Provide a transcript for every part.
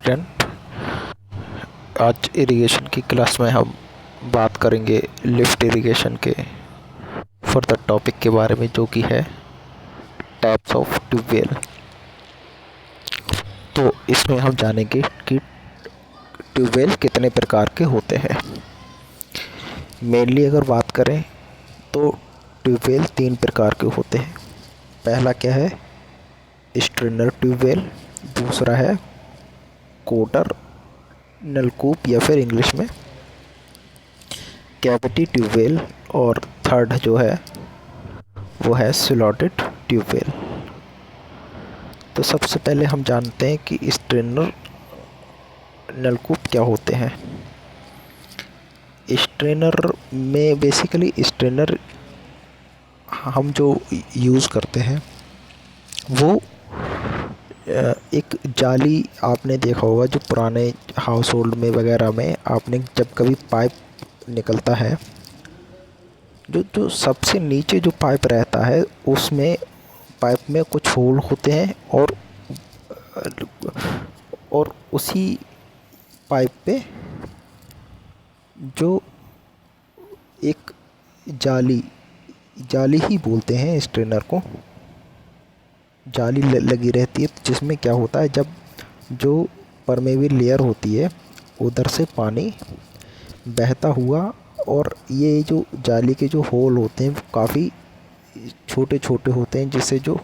Friend, आज irrigation की class में हम बात करेंगे लिफ्ट इरिगेशन के फर्दर टॉपिक के बारे में, जो कि है टाइप्स ऑफ ट्यूबवेल। तो इसमें हम जानेंगे कि ट्यूबवेल कितने प्रकार के होते हैं। मेनली अगर बात करें तो ट्यूबवेल 3 प्रकार के होते हैं। पहला क्या है, स्ट्रेनर ट्यूबवेल। दूसरा है कोटर नलकूप या फिर इंग्लिश में कैविटी ट्यूबवेल। और थर्ड जो है वो है स्लॉटेड ट्यूबवेल। तो सबसे पहले हम जानते हैं कि स्ट्रेनर नलकूप क्या होते हैं। स्ट्रेनर में बेसिकली स्ट्रेनर हम जो यूज़ करते हैं वो एक जाली, आपने देखा होगा जो पुराने हाउस होल्ड में वगैरह में आपने जब कभी पाइप निकलता है, जो जो सबसे नीचे जो पाइप रहता है उसमें पाइप में कुछ होल होते हैं और उसी पाइप पे जो एक जाली जाली ही बोलते हैं स्ट्रेनर को, जाली लगी रहती है, जिसमें क्या होता है, जब जो परमेबल लेयर होती है उधर से पानी बहता हुआ, और ये जो जाली के जो होल होते हैं वो काफ़ी छोटे छोटे होते हैं, जिससे जो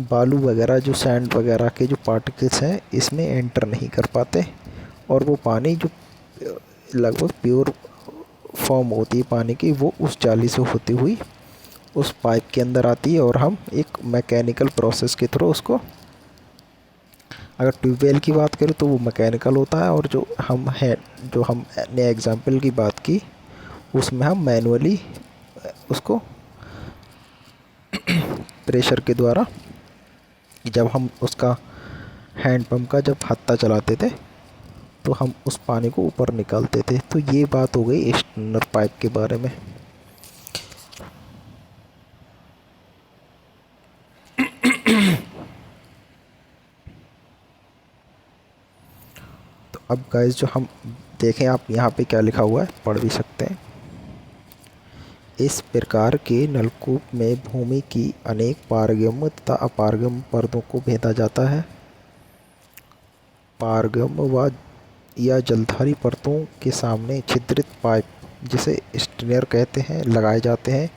बालू वगैरह, जो सैंड वगैरह के जो पार्टिकल्स हैं इसमें एंटर नहीं कर पाते, और वो पानी जो लगभग प्योर फॉर्म होती है पानी की, वो उस जाली से होती हुई उस पाइप के अंदर आती है, और हम एक मैकेनिकल प्रोसेस के थ्रू उसको, अगर ट्यूबवेल की बात करें तो वो मैकेनिकल होता है, और जो हमने एग्जांपल की बात की उसमें हम मैनुअली उसको प्रेशर के द्वारा, जब हम उसका हैंड पंप का जब हत्था चलाते थे तो हम उस पानी को ऊपर निकालते थे। तो ये बात हो गई स्ट्रेनर पाइप के बारे में। तो अब गाइस, जो हम देखें, आप यहाँ पे क्या लिखा हुआ है पढ़ भी सकते हैं। इस प्रकार के नलकूप में भूमि की अनेक पारगम्य तथा अपारगम्य परतों को भेदा जाता है। पारगम्य व या जलधारी परतों के सामने छिद्रित पाइप, जिसे स्ट्रेनर कहते हैं, लगाए जाते हैं,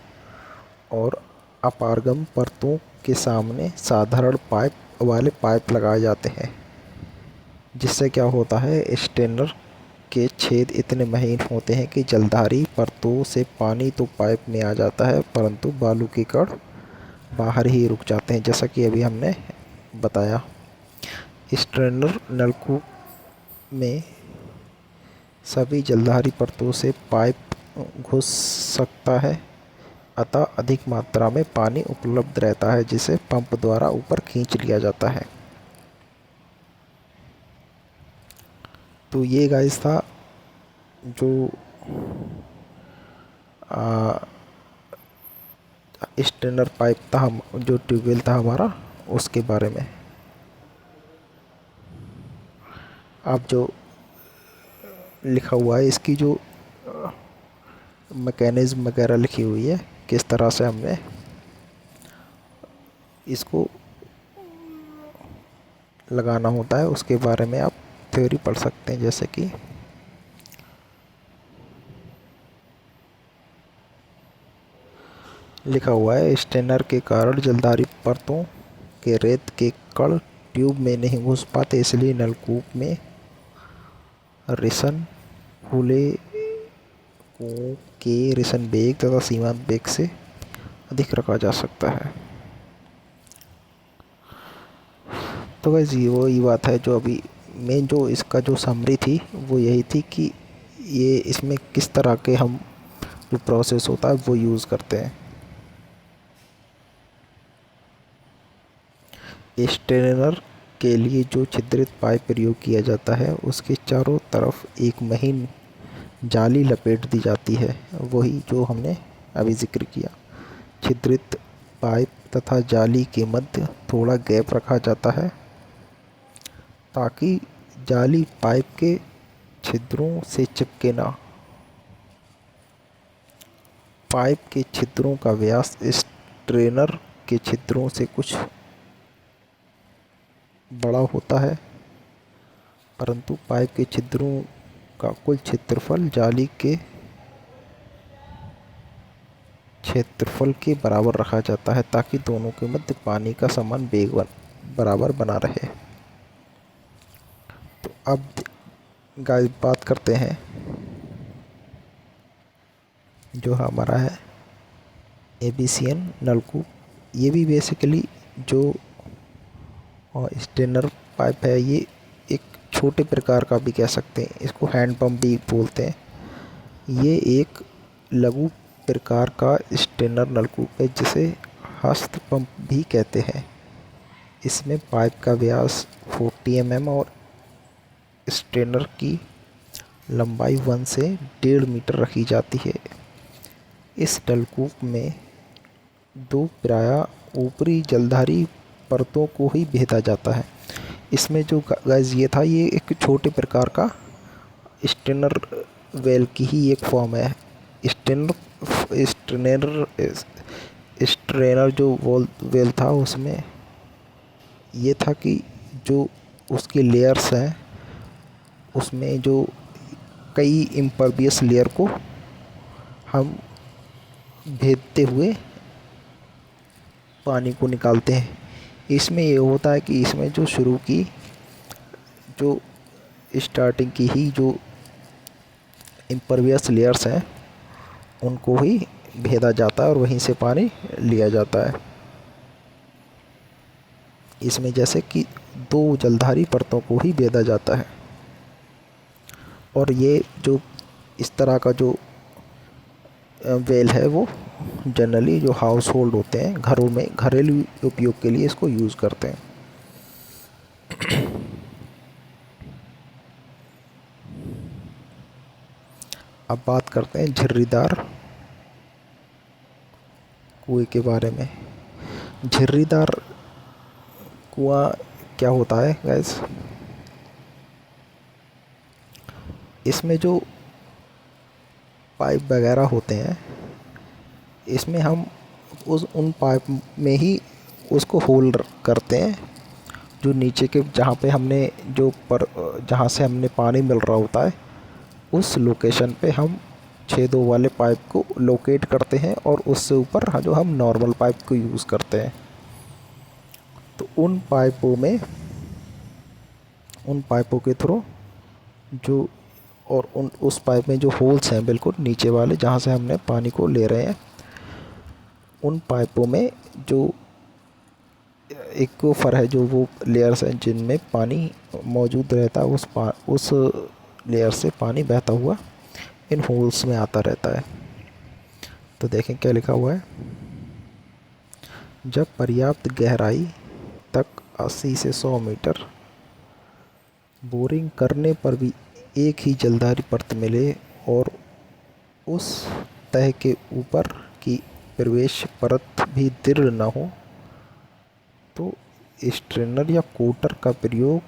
और अपारगम्य परतों के सामने साधारण पाइप वाले पाइप लगाए जाते हैं। जिससे क्या होता है, स्ट्रेनर के छेद इतने महीन होते हैं कि जलधारी परतों से पानी तो पाइप में आ जाता है, परंतु बालू के कण बाहर ही रुक जाते हैं, जैसा कि अभी हमने बताया। स्ट्रेनर नलकूप में सभी जलधारी परतों से पाइप घुस सकता है, अतः अधिक मात्रा में पानी उपलब्ध रहता है, जिसे पंप द्वारा ऊपर खींच लिया जाता है। तो ये गाइस था जो स्ट्रेनर पाइप था, हम जो ट्यूबवेल था हमारा, उसके बारे में। अब जो लिखा हुआ है, इसकी जो मैकेनिज़्म वगैरह लिखी हुई है, किस तरह से हमने इसको लगाना होता है, उसके बारे में आप थ्योरी पढ़ सकते हैं। जैसे कि लिखा हुआ है, स्ट्रेनर के कारण जलधारी परतों के रेत के कण ट्यूब में नहीं घुस पाते, इसलिए नलकूप में रिसन खुले कुओं के रिसन बेग तथा सीमांत बेग से अधिक रखा जा सकता है। तो वैसे ये वही बात है, जो अभी मेन जो इसका जो समरी थी वो यही थी कि ये इसमें किस तरह के हम जो प्रोसेस होता है वो यूज़ करते हैं। स्ट्रेनर के लिए जो छिद्रित पाइप प्रयोग किया जाता है, उसके चारों तरफ एक महीन जाली लपेट दी जाती है, वही जो हमने अभी जिक्र किया। छिद्रित पाइप तथा जाली के मध्य थोड़ा गैप रखा जाता है, ताकि जाली पाइप के छिद्रों से चिपके ना। पाइप के छिद्रों का व्यास स्ट्रेनर के छिद्रों से कुछ बड़ा होता है, परंतु पाइप के छिद्रों का कुल क्षेत्रफल जाली के क्षेत्रफल के बराबर रखा जाता है, ताकि दोनों के मध्य पानी का समान वेग बराबर बना रहे। तो अब गाइस बात करते हैं जो हमारा है एबीसीएन नलकूप। ये भी बेसिकली जो स्टेनर पाइप है, ये एक छोटे प्रकार का भी कह सकते हैं, इसको हैंड पंप भी बोलते हैं। ये एक लघु प्रकार का स्टेनर नलकूप है, जिसे हस्त पंप भी कहते हैं। इसमें पाइप का व्यास 40 mm और स्टेनर की लंबाई 1 से 1.5 मीटर रखी जाती है। इस नलकूप में दो प्रायः ऊपरी जलधारी परतों को ही भेदा जाता है। इसमें जो गैस ये था, ये एक छोटे प्रकार का स्टेनर वेल की ही एक फॉर्म है। स्ट्रेनर जो वेल था, उसमें ये था कि जो उसके लेयर्स हैं, उसमें जो कई इम्परवियस लेयर को हम भेदते हुए पानी को निकालते हैं। इसमें ये होता है कि इसमें जो शुरू की जो स्टार्टिंग की ही जो इम्परवियस लेयर्स हैं, उनको ही भेदा जाता है और वहीं से पानी लिया जाता है। इसमें जैसे कि दो जलधारी परतों को ही भेदा जाता है। और ये जो इस तरह का जो वेल है, वो जनरली जो हाउस होल्ड होते हैं, घरों में घरेलू उपयोग के लिए इसको यूज़ करते हैं। अब बात करते हैं झिर्रीदार कुएं के बारे में। झिर्रीदार कुआं क्या होता है गैस? इसमें जो पाइप वगैरह होते हैं, इसमें हम उन पाइप में ही उसको होल करते हैं, जो नीचे के जहाँ पे हमने जहाँ से हमने पानी मिल रहा होता है, उस लोकेशन पे हम छेदों वाले पाइप को लोकेट करते हैं और उससे ऊपर जो हम नॉर्मल पाइप को यूज़ करते हैं। तो उन पाइपों के थ्रू जो उस पाइप में जो होल्स हैं बिल्कुल नीचे वाले, जहाँ से हमने पानी को ले रहे हैं, उन पाइपों में जो एक्वाफर है, जो वो लेयर्स हैं जिनमें पानी मौजूद रहता है, उस लेयर से पानी बहता हुआ इन होल्स में आता रहता है। तो देखें क्या लिखा हुआ है। जब पर्याप्त गहराई तक 80 से 100 मीटर बोरिंग करने पर भी एक ही जलधारी परत मिले और उस तह के ऊपर की प्रवेश परत भी दृढ़ न हो, तो स्ट्रेनर या कोटर का प्रयोग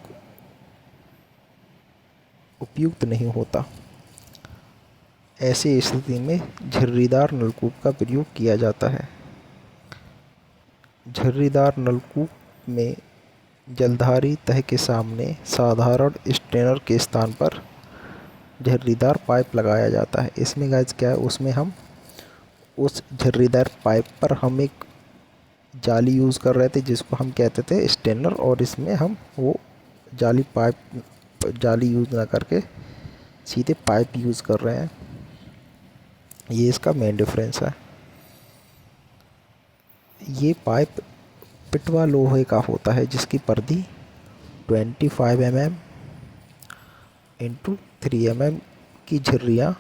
उपयुक्त नहीं होता। ऐसी स्थिति में झिर्रीदार नलकूप का प्रयोग किया जाता है। झिर्रीदार नलकूप में जलधारी तह के सामने साधारण स्ट्रेनर के स्थान पर झिर्रीदार पाइप लगाया जाता है। इसमें गाइस क्या है, उसमें हम उस झिर्रीदार पाइप पर हम एक जाली यूज़ कर रहे थे, जिसको हम कहते थे स्टेनर, और इसमें हम वो जाली यूज़ ना करके सीधे पाइप यूज़ कर रहे हैं। ये इसका मेन डिफरेंस है। ये पाइप पिटवा लोहे का होता है, जिसकी परिधि 25 mm इंटू 3 mm की झिर्रियाँ,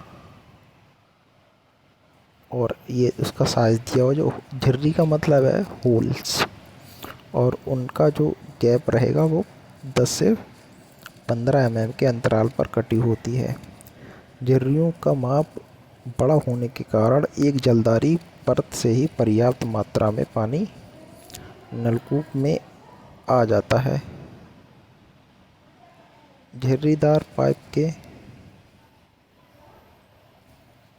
और ये उसका साइज़ दिया हुआ, जो झिर्री का मतलब है होल्स, और उनका जो गैप रहेगा वो 10 से 15 mm के अंतराल पर कटी होती है। झिर्रियों का माप बड़ा होने के कारण एक जलधारी परत से ही पर्याप्त मात्रा में पानी नलकूप में आ जाता है। झिर्रीदार पाइप के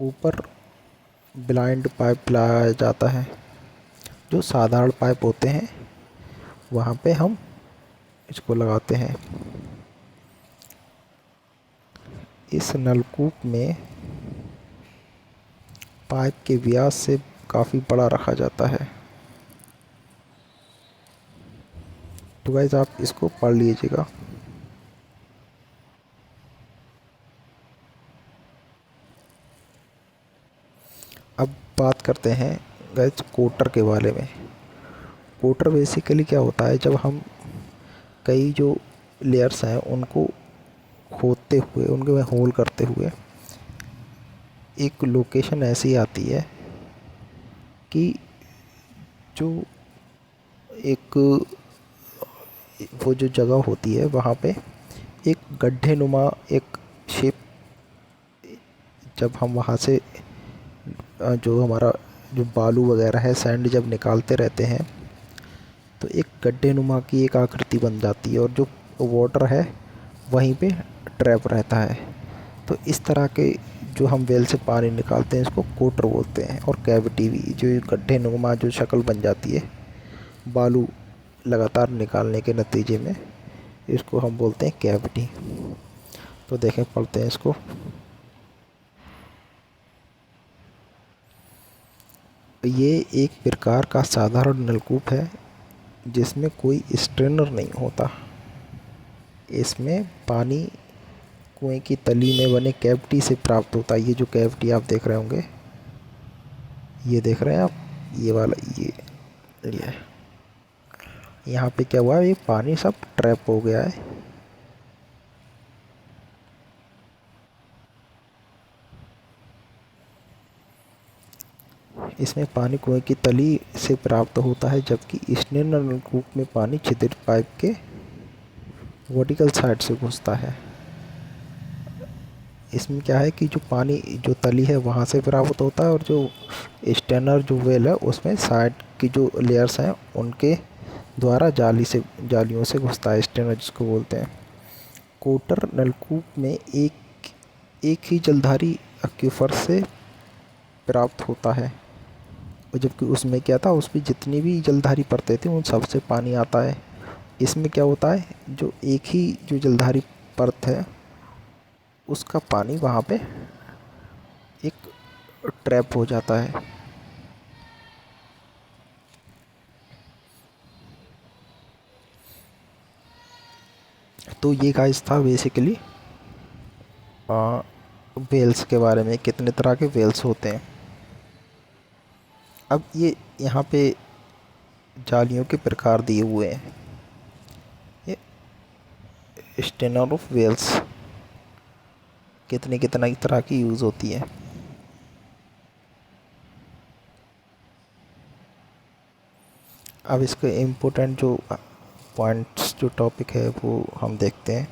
ऊपर ब्लाइंड पाइप लगाया जाता है। जो साधारण पाइप होते हैं वहाँ पे हम इसको लगाते हैं। इस नलकूप में पाइप के व्यास से काफ़ी बड़ा रखा जाता है। तो गाइस आप इसको पढ़ लीजिएगा। अब बात करते हैं गाइस कोटर के बारे में। कोटर बेसिकली क्या होता है, जब हम कई जो लेयर्स हैं उनको खोदते हुए उनके में होल करते हुए एक लोकेशन ऐसी आती है कि जो एक वो जो जगह होती है वहाँ पे एक गड्ढे नुमा एक शेप, जब हम वहाँ से जो हमारा जो बालू वगैरह है सैंड जब निकालते रहते हैं तो एक गड्ढे नुमा की एक आकृति बन जाती है और जो वाटर है वहीं पे ट्रैप रहता है। तो इस तरह के जो हम वेल से पानी निकालते हैं इसको कोटर बोलते हैं। और कैविटी भी, जो गड्ढे नुमा जो शक्ल बन जाती है बालू लगातार निकालने के नतीजे में, इसको हम बोलते हैं कैविटी। तो देखें, पढ़ते हैं इसको। ये एक प्रकार का साधारण नलकूप है जिसमें कोई स्ट्रेनर नहीं होता। इसमें पानी कुएं की तली में बने कैविटी से प्राप्त होता है। ये जो कैविटी आप देख रहे होंगे, ये देख रहे हैं आप, ये वाला ये यहाँ पे क्या हुआ है, ये पानी सब ट्रैप हो गया है। इसमें पानी कुएं की तली से प्राप्त होता है, जबकि स्टेनर नलकूप में पानी छिद्रित पाइप के वर्टिकल साइड से घुसता है। इसमें क्या है कि जो पानी जो तली है वहाँ से प्राप्त होता है और जो स्टेनर जो वेल है उसमें साइड की जो लेयर्स हैं उनके द्वारा जालियों से घुसता है, स्टेनर जिसको बोलते हैं। कोटर नलकूप में एक ही जलधारी एक्वीफर से प्राप्त होता है, और जबकि उसमें क्या था, उसमें जितनी भी जलधारी परतें थी उन सब से पानी आता है। इसमें क्या होता है, जो एक ही जो जलधारी परत है उसका पानी वहाँ पे एक ट्रैप हो जाता है। तो ये गाइस था बेसिकली वेल्स के बारे में, कितने तरह के वेल्स होते हैं। अब ये यहाँ पे जालियों के प्रकार दिए हुए हैं। ये स्टेनर ऑफ वेल्स कितना तरह की यूज़ होती है। अब इसके इम्पोर्टेंट जो पॉइंट्स जो टॉपिक है वो हम देखते हैं।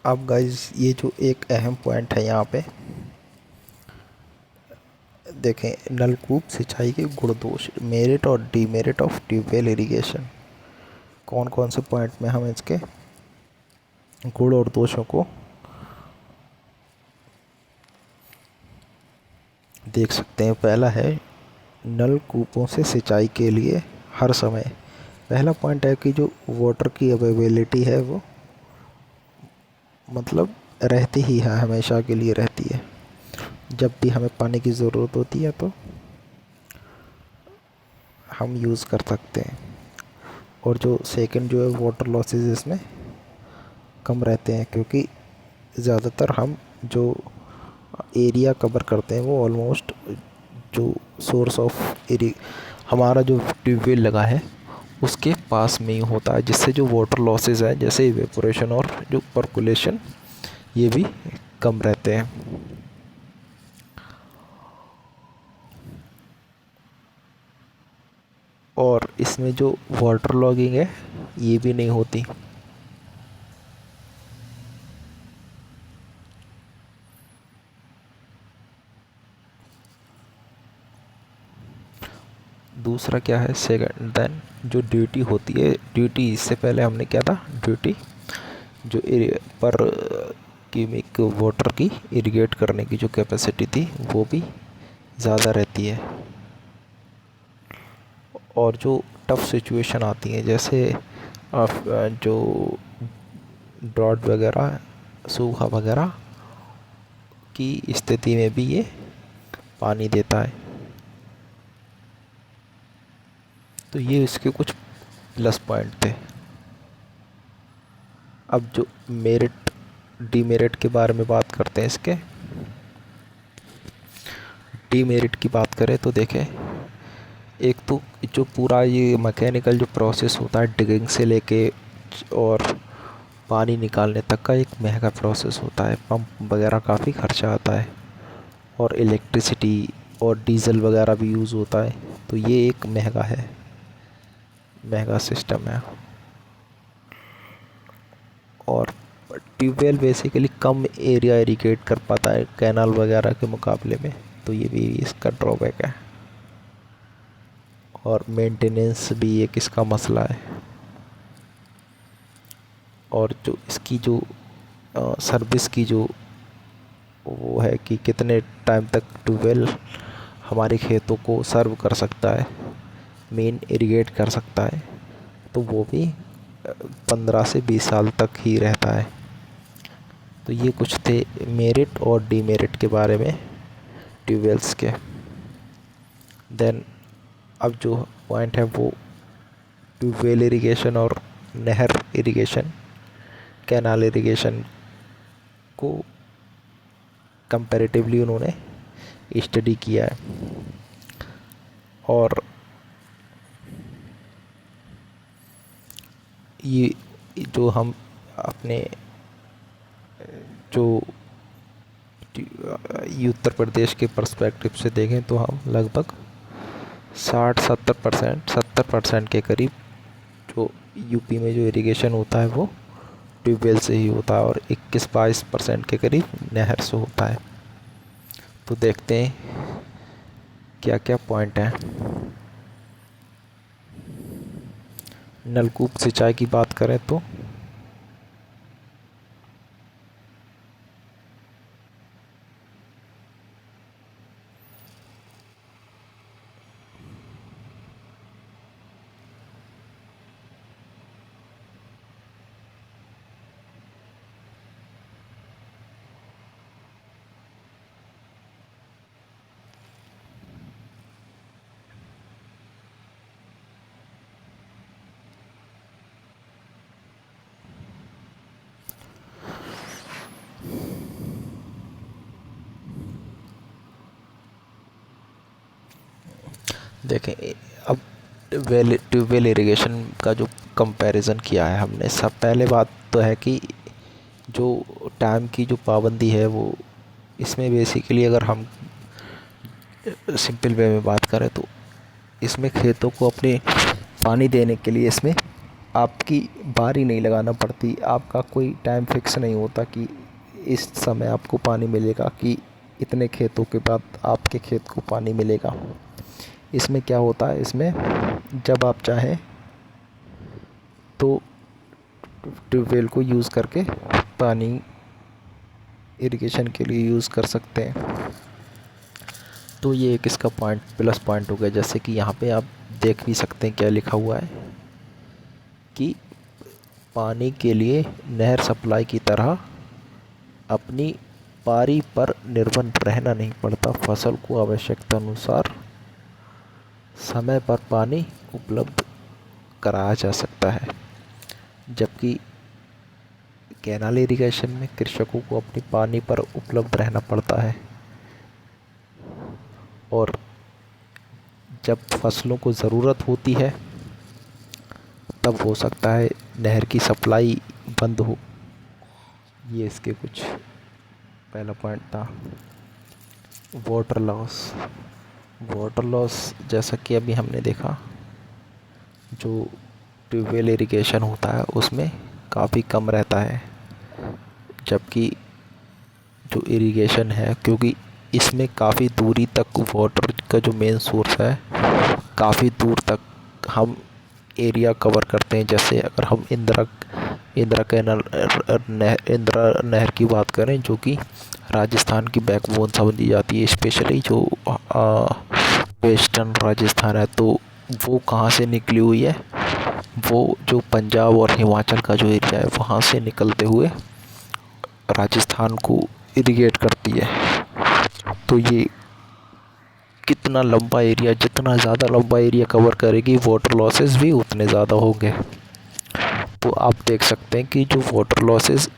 अब गाइस ये जो एक अहम पॉइंट है यहाँ पे देखें, नलकूप सिंचाई के गुण दोष, मेरिट और डीमेरिट ऑफ ट्यूबवेल इरिगेशन। कौन कौन से पॉइंट में हम इसके गुण और दोषों को देख सकते हैं। पहला है नलकूपों से सिंचाई के लिए हर समय। पहला पॉइंट है कि जो वाटर की अवेलेबिलिटी है वो मतलब रहती ही है, हमेशा के लिए रहती है। जब भी हमें पानी की ज़रूरत होती है तो हम यूज़ कर सकते हैं। और जो सेकंड जो है, वाटर लॉसेस इसमें कम रहते हैं, क्योंकि ज़्यादातर हम जो एरिया कवर करते हैं वो ऑलमोस्ट जो सोर्स ऑफ हमारा जो ट्यूबवेल लगा है उसके पास में ही होता है, जिससे जो वाटर लॉसेस है जैसे इवेपोरेशन और जो परकुलेशन ये भी कम रहते हैं। और इसमें जो वाटर लॉगिंग है ये भी नहीं होती। दूसरा क्या है, सेकंड देन जो ड्यूटी होती है, ड्यूटी इससे पहले हमने क्या था, ड्यूटी जो पर क्यूबिक वाटर की इरिगेट करने की जो कैपेसिटी थी वो भी ज़्यादा रहती है। और जो टफ़ सिचुएशन आती है जैसे जो ड्रॉट वगैरह, सूखा वगैरह की स्थिति में भी ये पानी देता है। तो ये इसके कुछ प्लस पॉइंट थे। अब जो मेरिट डीमेरिट के बारे में बात करते हैं इसके। डीमेरिट की बात करें तो देखें, एक तो जो पूरा ये मैकेनिकल जो प्रोसेस होता है डिगिंग से लेके और पानी निकालने तक का एक महंगा प्रोसेस होता है, पंप वगैरह काफ़ी खर्चा आता है और इलेक्ट्रिसिटी और डीजल वगैरह भी यूज़ होता है। तो ये एक महंगा सिस्टम है। और ट्यूबवेल बेसिकली कम एरिया इरिगेट कर पाता है कैनाल वगैरह के मुकाबले में, तो ये भी इसका ड्रॉबैक है। और मेंटेनेंस भी एक इसका मसला है। और जो इसकी जो सर्विस की जो वो है कि कितने टाइम तक ट्यूबवेल हमारे खेतों को सर्व कर सकता है, मेन इरिगेट कर सकता है, तो वो भी 15 से 20 साल तक ही रहता है। तो ये कुछ थे मेरिट और डीमेरिट के बारे में ट्यूबवेल्स के। देन अब जो पॉइंट है वो ट्यूबवेल इरिगेशन और नहर इरिगेशन, कैनाल इरिगेशन को कंपैरेटिवली उन्होंने स्टडी किया है। और ये जो हम अपने जो उत्तर प्रदेश के पर्सपेक्टिव से देखें तो हम लगभग 70% के करीब जो यूपी में जो इरिगेशन होता है वो ट्यूबवेल से ही होता है और 21-22% के करीब नहर से होता है। तो देखते हैं क्या क्या पॉइंट हैं। नलकूप सिंचाई की बात करें तो देखें, अब ट्यूबवेल इरिगेशन का जो कंपैरिजन किया है हमने, सब पहले बात तो है कि जो टाइम की जो पाबंदी है वो इसमें बेसिकली अगर हम सिंपल वे में बात करें तो इसमें खेतों को अपने पानी देने के लिए इसमें आपकी बारी नहीं लगाना पड़ती। आपका कोई टाइम फिक्स नहीं होता कि इस समय आपको पानी मिलेगा, कि इतने खेतों के बाद आपके खेत को पानी मिलेगा। इसमें क्या होता है, इसमें जब आप चाहें तो ट्यूबवेल को यूज़ करके पानी इरिगेशन के लिए यूज़ कर सकते हैं। तो ये एक इसका पॉइंट प्लस पॉइंट हो गया। जैसे कि यहाँ पे आप देख भी सकते हैं क्या लिखा हुआ है कि पानी के लिए नहर सप्लाई की तरह अपनी पारी पर निर्भर रहना नहीं पड़ता। फसल को आवश्यकता अनुसार समय पर पानी उपलब्ध कराया जा सकता है। जबकि कैनाल इरिगेशन में कृषकों को अपनी पानी पर उपलब्ध रहना पड़ता है और जब फसलों को ज़रूरत होती है तब हो सकता है नहर की सप्लाई बंद हो। ये इसके कुछ पहला पॉइंट था। Water loss. वाटर लॉस जैसा कि अभी हमने देखा, जो ट्यूबवेल इरिगेशन होता है उसमें काफ़ी कम रहता है, जबकि जो इरिगेशन है, क्योंकि इसमें काफ़ी दूरी तक वाटर का जो मेन सोर्स है, काफ़ी दूर तक हम एरिया कवर करते हैं। जैसे अगर हम इंदिरा कैनाल इंदिरा नहर की बात करें, जो कि राजस्थान की बैकबोन समझी जाती है, स्पेशली जो वेस्टर्न राजस्थान है, तो वो कहाँ से निकली हुई है, वो जो पंजाब और हिमाचल का जो एरिया है वहाँ से निकलते हुए राजस्थान को इरिगेट करती है। तो ये कितना लंबा एरिया, जितना ज़्यादा लंबा एरिया कवर करेगी, वाटर लॉसेस भी उतने ज़्यादा होंगे। तो आप देख सकते हैं कि जो वाटर लॉसेस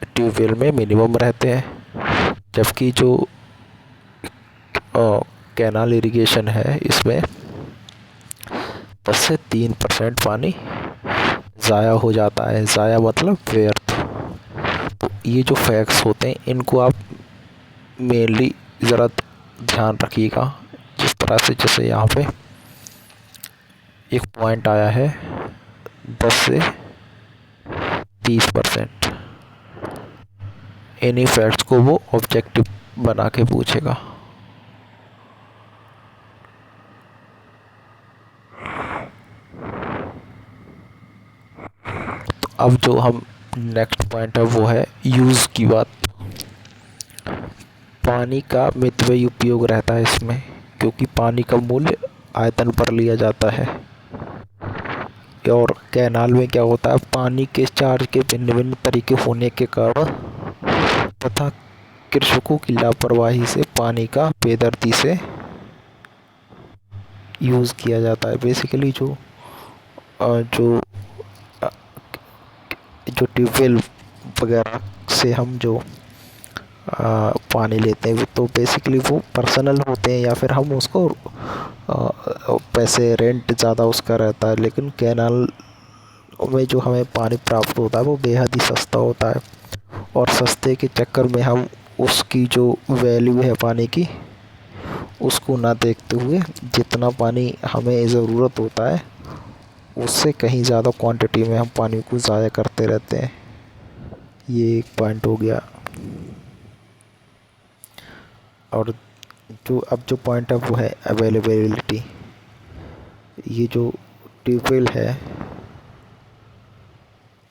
ट्यूबवेल में मिनिमम रहते हैं, जबकि जो कैनाल इरिगेशन है इसमें 10 से 3% पानी ज़ाया हो जाता है। ज़ाया मतलब व्यर्थ। तो ये जो फैक्ट्स होते हैं इनको आप मेनली ज़रा ध्यान रखिएगा। जिस तरह से जैसे यहाँ पे एक पॉइंट आया है 10 से 30%, इन्हीं फैक्ट्स को वो ऑब्जेक्टिव बना के पूछेगा। तो अब जो हम नेक्स्ट पॉइंट है वो है यूज़ की बात। पानी का मितव्ययी उपयोग रहता है इसमें, क्योंकि पानी का मूल्य आयतन पर लिया जाता है। और कैनाल में क्या होता है, पानी के चार्ज के भिन्न भिन्न तरीके होने के कारण तथा कृषकों की लापरवाही से पानी का बेदर्दी से यूज़ किया जाता है। बेसिकली जो जो जो ट्यूबवेल वगैरह से हम जो पानी लेते हैं, तो बेसिकली वो पर्सनल होते हैं, या फिर हम उसको पैसे रेंट ज़्यादा उसका रहता है। लेकिन कैनाल में जो हमें पानी प्राप्त होता है वो बेहद ही सस्ता होता है, और सस्ते के चक्कर में हम उसकी जो वैल्यू है पानी की, उसको ना देखते हुए जितना पानी हमें ज़रूरत होता है उससे कहीं ज़्यादा क्वांटिटी में हम पानी को ज़ाया करते रहते हैं। ये एक पॉइंट हो गया। और जो पॉइंट है वो है अवेलेबिलिटी। ये जो ट्यूबवेल है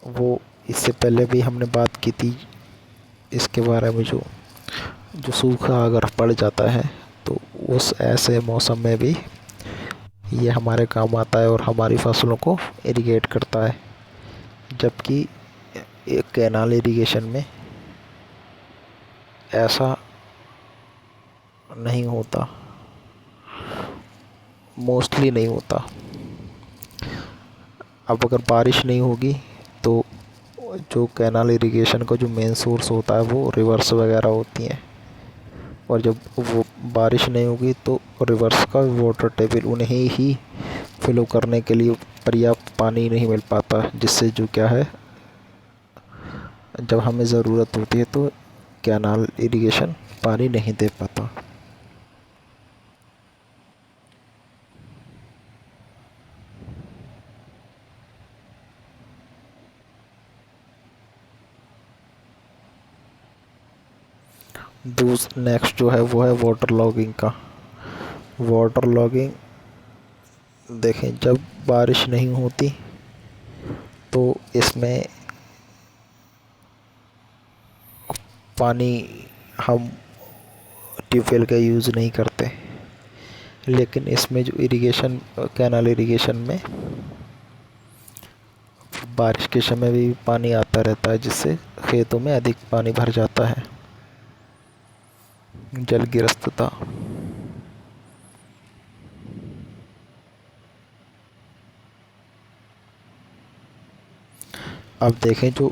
वो इससे पहले भी हमने बात की थी इसके बारे में, जो सूखा अगर पड़ जाता है तो उस ऐसे मौसम में भी ये हमारे काम आता है और हमारी फसलों को इरिगेट करता है। जबकि एक कैनाल इरिगेशन में ऐसा नहीं होता, मोस्टली नहीं होता। अब अगर बारिश नहीं होगी तो जो कैनाल इरिगेशन का जो मेन सोर्स होता है वो रिवर्स वगैरह होती हैं, और जब वो बारिश नहीं होगी तो रिवर्स का वाटर टेबल उन्हें ही फिल करने के लिए पर्याप्त पानी नहीं मिल पाता, जिससे जो क्या है, जब हमें ज़रूरत होती है तो कैनाल इरिगेशन पानी नहीं दे पाता। नेक्स्ट जो है वो है वाटर लॉगिंग का। वाटर लॉगिंग देखें, जब बारिश नहीं होती तो इसमें पानी हम ट्यूबवेल का यूज़ नहीं करते, लेकिन इसमें जो इरिगेशन, कैनाल इरिगेशन में बारिश के समय भी पानी आता रहता है, जिससे खेतों में अधिक पानी भर जाता है। जलगिरस्तता। अब देखें, जो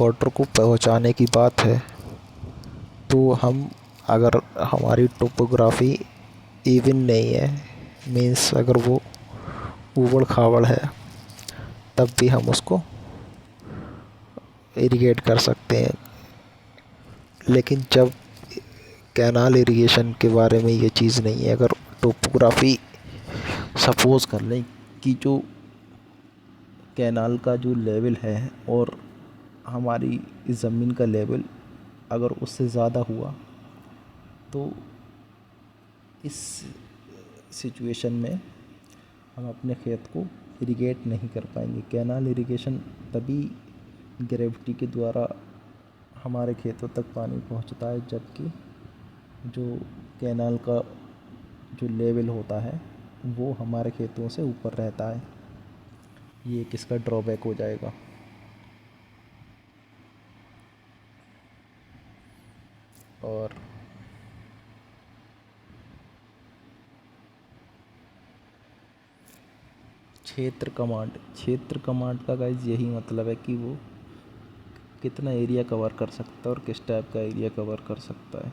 वाटर को पहुंचाने की बात है, तो हम अगर हमारी टोपोग्राफी इवन नहीं है, मीन्स अगर वो ऊबड़ खाबड़ है, तब भी हम उसको इरिगेट कर सकते हैं। लेकिन जब कैनाल इरिगेशन के बारे में ये चीज़ नहीं है, अगर टोपोग्राफी सपोज़ कर लें कि जो कैनाल का जो लेवल है और हमारी ज़मीन का लेवल अगर उससे ज़्यादा हुआ तो इस सिचुएशन में हम अपने खेत को इरिगेट नहीं कर पाएंगे। कैनाल इरिगेशन तभी ग्रेविटी के द्वारा हमारे खेतों तक पानी पहुंचता है, जबकि जो कैनाल का जो लेवल होता है वो हमारे खेतों से ऊपर रहता है। ये किसका ड्रॉबैक हो जाएगा। और क्षेत्र कमांड का गाइस यही मतलब है कि वो कितना एरिया कवर कर सकता है और किस टाइप का एरिया कवर कर सकता है।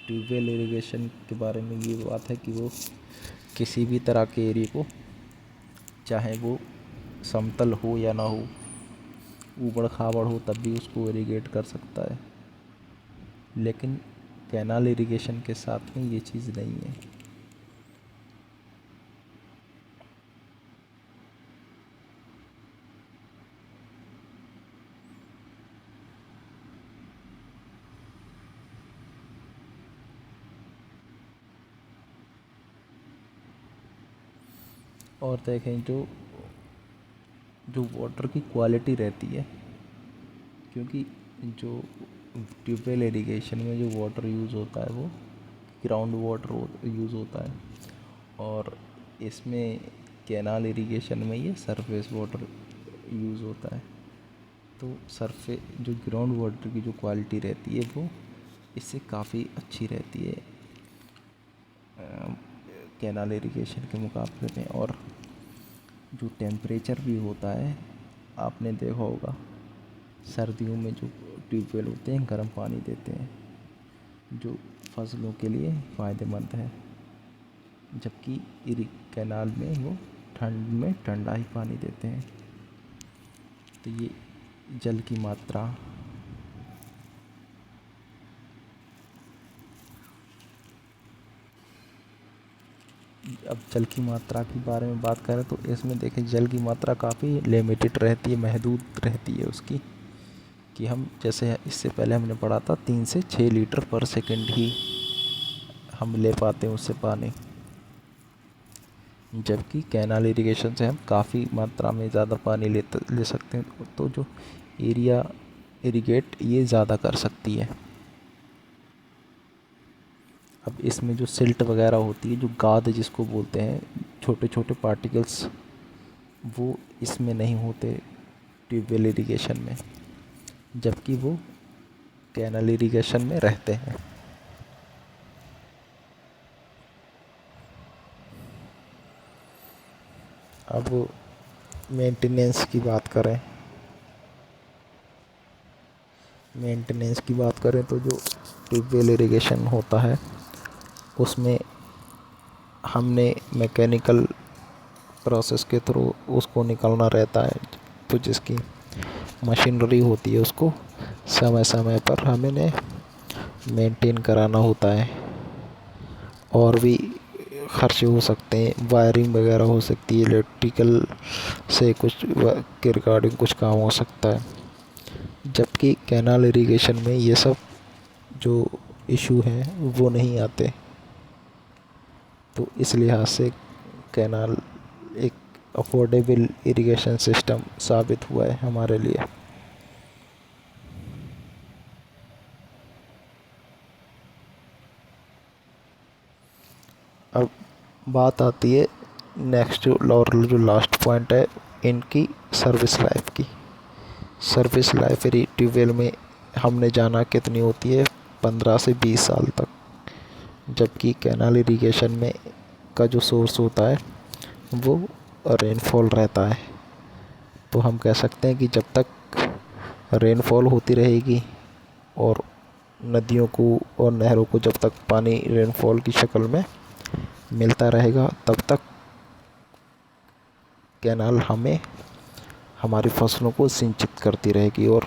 ट्यूबवेल इरिगेशन के बारे में ये बात है कि वो किसी भी तरह के एरिया को, चाहे वो समतल हो या ना हो, ऊबड़ खाबड़ हो, तब भी उसको इरिगेट कर सकता है। लेकिन कैनाल इरिगेशन के साथ में ये चीज़ नहीं है। और देखें जो जो वाटर की क्वालिटी रहती है, क्योंकि जो ट्यूबवेल इरिगेशन में जो वाटर यूज़ होता है वो ग्राउंड वाटर यूज़ होता है, और इसमें कैनाल इरिगेशन में ये सरफेस वाटर यूज़ होता है। तो जो ग्राउंड वाटर की जो क्वालिटी रहती है वो इससे काफ़ी अच्छी रहती है कैनाल इरिगेशन के मुकाबले में। और जो टेम्परेचर भी होता है, आपने देखा होगा सर्दियों में जो ट्यूबवेल होते हैं गर्म पानी देते हैं, जो फसलों के लिए फ़ायदेमंद है, जबकि कैनाल में वो ठंड में ठंडा ही पानी देते हैं। तो ये जल की मात्रा, अब जल की मात्रा के बारे में बात करें तो इसमें देखें जल की मात्रा काफ़ी लिमिटेड रहती है, महदूद रहती है उसकी, कि हम जैसे इससे पहले हमने पढ़ा था 3 से 6 लीटर पर सेकंड ही हम ले पाते हैं उससे पानी, जबकि कैनाल इरिगेशन से हम काफ़ी मात्रा में ज़्यादा पानी ले सकते हैं। तो जो एरिया इरिगेट ये ज़्यादा कर सकती है। अब इसमें जो सिल्ट वगैरह होती है, जो गाद जिसको बोलते हैं, छोटे छोटे पार्टिकल्स, वो इसमें नहीं होते ट्यूबवेल इरिगेशन में, जबकि वो कैनाल इरिगेशन में रहते हैं। अब मेंटेनेंस की बात करें, तो जो ट्यूबवेल इरिगेशन होता है उसमें हमने मैकेनिकल प्रोसेस के थ्रू उसको निकालना रहता है। तो जिसकी मशीनरी होती है उसको समय समय पर हमें मेंटेन कराना होता है। और भी खर्चे हो सकते हैं, वायरिंग वगैरह हो सकती है, इलेक्ट्रिकल से कुछ के रिगार्डिंग कुछ काम हो सकता है, जबकि कैनाल इरिगेशन में ये सब जो इशू हैं वो नहीं आते। तो इस लिहाज से कैनाल एक अफोर्डेबल इरिगेशन सिस्टम साबित हुआ है हमारे लिए। अब बात आती है नेक्स्ट जो लास्ट पॉइंट है इनकी सर्विस लाइफ की। सर्विस लाइफ ट्यूबवेल में हमने जाना कितनी होती है, 15 से 20 साल तक, जबकि कैनाल इरिगेशन में का जो सोर्स होता है वो रेनफॉल रहता है। तो हम कह सकते हैं कि जब तक रेनफॉल होती रहेगी और नदियों को और नहरों को जब तक पानी रेनफॉल की शक्ल में मिलता रहेगा, तब तक कैनाल हमें हमारी फसलों को सिंचित करती रहेगी और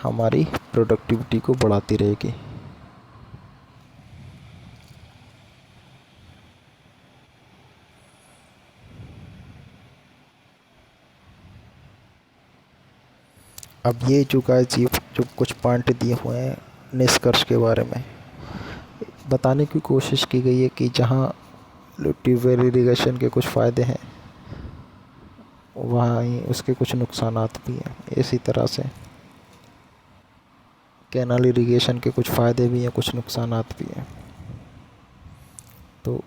हमारी प्रोडक्टिविटी को बढ़ाती रहेगी। अब ये जो गाइस ये जो कुछ पॉइंट दिए हुए हैं निष्कर्ष के बारे में बताने की कोशिश की गई है कि जहाँ ट्यूबवेल इरिगेशन के कुछ फ़ायदे हैं वहाँ ही उसके कुछ नुकसानात भी हैं। इसी तरह से कैनाल इरिगेशन के कुछ फ़ायदे भी हैं, कुछ नुकसानात भी हैं। तो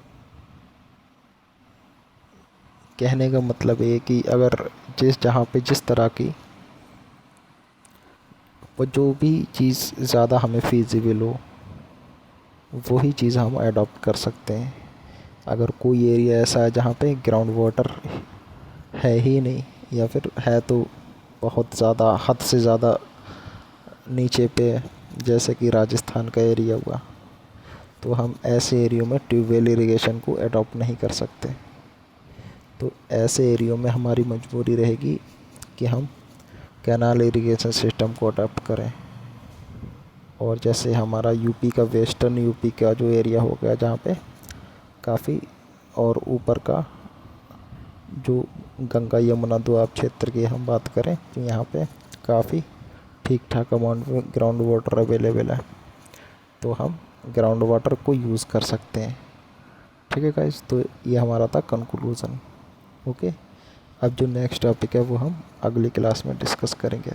कहने का मतलब ये कि अगर जहाँ पे जिस तरह की वो जो भी चीज़ ज़्यादा हमें फ़ीज़िबल हो वही चीज़ हम अडॉप्ट कर सकते हैं। अगर कोई एरिया ऐसा है जहाँ पे ग्राउंड वाटर है ही नहीं या फिर है तो बहुत ज़्यादा हद से ज़्यादा नीचे पे, जैसे कि राजस्थान का एरिया हुआ, तो हम ऐसे एरियो में ट्यूबवेल इरिगेशन को अडॉप्ट नहीं कर सकते। तो ऐसे एरियो में हमारी मजबूरी रहेगी कि हम कैनाल इरिगेशन सिस्टम को अडॉप्ट करें। और जैसे हमारा यूपी का वेस्टर्न यूपी का जो एरिया हो गया जहाँ पे काफ़ी, और ऊपर का जो गंगा यमुना दोआब क्षेत्र की हम बात करें तो यहाँ पे काफ़ी ठीक ठाक अमाउंट में ग्राउंड वाटर अवेलेबल है, तो हम ग्राउंड वाटर को यूज़ कर सकते हैं। ठीक है गाइस, तो ये हमारा था कंक्लूज़न। ओके, अब जो नेक्स्ट टॉपिक है वो हम अगली क्लास में डिस्कस करेंगे।